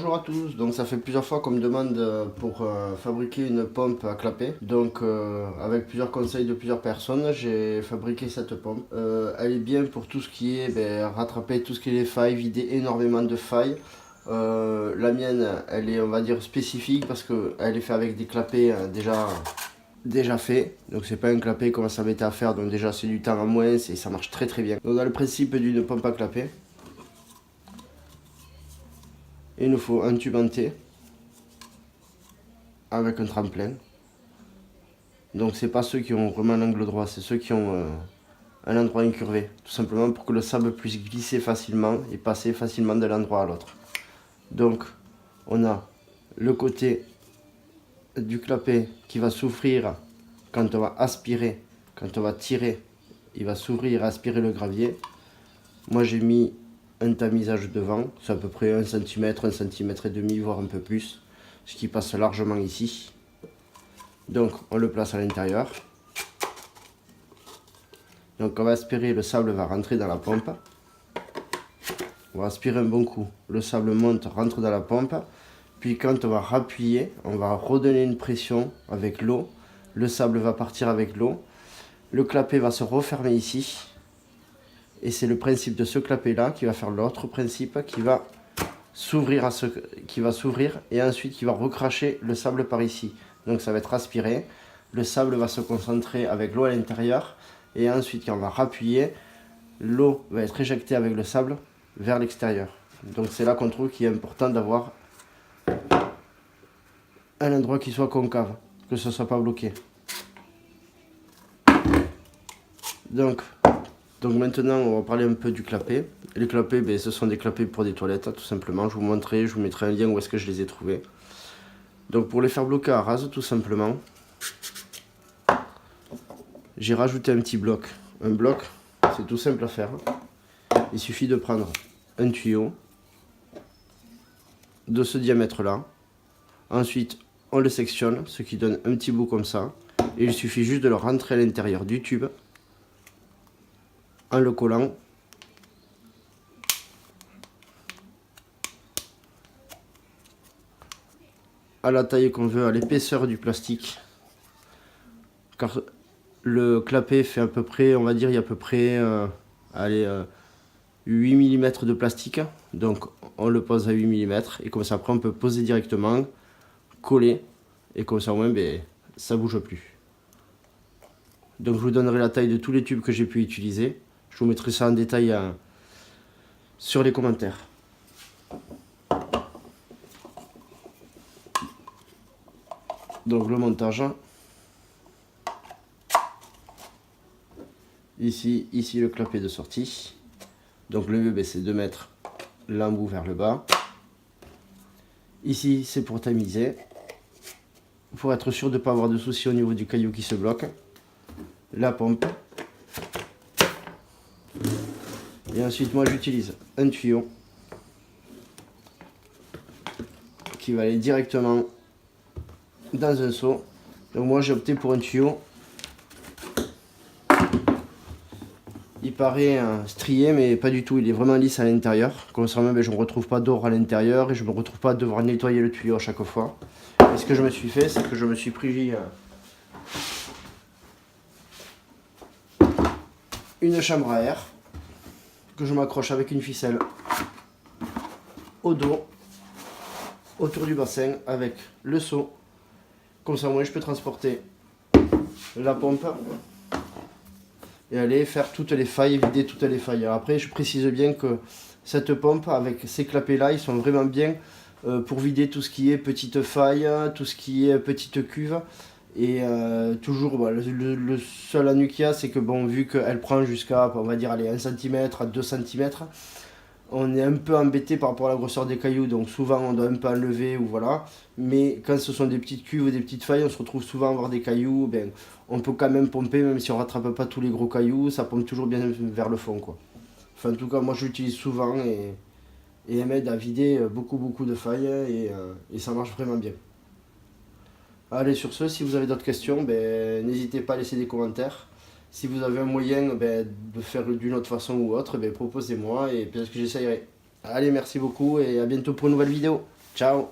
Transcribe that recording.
Bonjour à tous, donc ça fait plusieurs fois qu'on me demande pour fabriquer une pompe à clapet. Donc avec plusieurs conseils de plusieurs personnes, j'ai fabriqué cette pompe. Elle est bien pour tout ce qui est rattraper tout ce qui est les failles, vider énormément de failles. La mienne, elle est on va dire spécifique parce qu'elle est faite avec des clapets déjà fait, donc c'est pas un clapet qu'on va s'embêter à faire, donc déjà c'est du temps en moins et ça marche très très bien. Donc dans le principe d'une pompe à clapet, il nous faut un tube en T avec un tremplin. Donc c'est pas ceux qui ont vraiment l'angle droit, c'est ceux qui ont un endroit incurvé, tout simplement pour que le sable puisse glisser facilement et passer facilement d'un endroit à l'autre. Donc on a le côté du clapet qui va s'ouvrir quand on va aspirer, quand on va tirer, il va s'ouvrir et aspirer le gravier. Moi j'ai mis un tamisage devant, c'est à peu près 1 cm, 1 cm et demi, voire un peu plus, ce qui passe largement ici. Donc on le place à l'intérieur. Donc on va aspirer, le sable va rentrer dans la pompe. On va aspirer un bon coup, le sable monte, rentre dans la pompe. Puis quand on va rappuyer, on va redonner une pression avec l'eau. Le sable va partir avec l'eau. Le clapet va se refermer ici. Et c'est le principe de ce clapet là qui va faire l'autre principe qui va s'ouvrir et ensuite qui va recracher le sable par ici. Donc ça va être aspiré. Le sable va se concentrer avec l'eau à l'intérieur. Et ensuite quand on va rappuyer, l'eau va être éjectée avec le sable vers l'extérieur. Donc c'est là qu'on trouve qu'il est important d'avoir un endroit qui soit concave, que ce ne soit pas bloqué. Donc maintenant on va parler un peu du clapet. Les clapets, ce sont des clapets pour des toilettes tout simplement. Je vous montrerai, je vous mettrai un lien où est-ce que je les ai trouvés. Donc pour les faire bloquer à rase tout simplement, j'ai rajouté un petit bloc. Un bloc, c'est tout simple à faire. Il suffit de prendre un tuyau de ce diamètre là. Ensuite on le sectionne, ce qui donne un petit bout comme ça. Et il suffit juste de le rentrer à l'intérieur du tube en le collant à la taille qu'on veut, à l'épaisseur du plastique. Car le clapet fait à peu près, on va dire, il y a à peu près 8 mm de plastique. Donc on le pose à 8 mm et comme ça après on peut poser directement, coller et comme ça au moins ça bouge plus. Donc je vous donnerai la taille de tous les tubes que j'ai pu utiliser. Je vous mettrai ça en détail sur les commentaires. Donc le montage. Ici le clapet de sortie. Donc le mieux c'est de mettre l'embout vers le bas. Ici c'est pour tamiser. Pour être sûr de ne pas avoir de soucis au niveau du caillou qui se bloque. La pompe. Et ensuite moi j'utilise un tuyau qui va aller directement dans un seau. Donc moi j'ai opté pour un tuyau. Il paraît strié mais pas du tout, il est vraiment lisse à l'intérieur. Comme ça même je ne me retrouve pas d'or à l'intérieur et je ne me retrouve pas à devoir nettoyer le tuyau à chaque fois. Et ce que je me suis fait, c'est que je me suis pris une chambre à air que je m'accroche avec une ficelle au dos, autour du bassin avec le seau. Comme ça moi je peux transporter la pompe et aller faire toutes les failles, vider toutes les failles. Alors après je précise bien que cette pompe avec ces clapets là, ils sont vraiment bien pour vider tout ce qui est petites failles, tout ce qui est petite cuve. Et toujours le seul ennui qu'il y a, c'est que vu qu'elle prend jusqu'à on va dire 1 cm à 2 cm, on est un peu embêté par rapport à la grosseur des cailloux, donc souvent on doit un peu enlever ou voilà. Mais quand ce sont des petites cuves ou des petites failles, on se retrouve souvent à avoir des cailloux, on peut quand même pomper, même si on rattrape pas tous les gros cailloux, ça pompe toujours bien vers le fond quoi. Enfin en tout cas moi je l'utilise souvent et elle m'aide à vider beaucoup de failles et ça marche vraiment bien. Allez, sur ce, si vous avez d'autres questions, n'hésitez pas à laisser des commentaires. Si vous avez un moyen de faire d'une autre façon ou autre, proposez-moi et peut-être que j'essayerai. Allez, merci beaucoup et à bientôt pour une nouvelle vidéo. Ciao.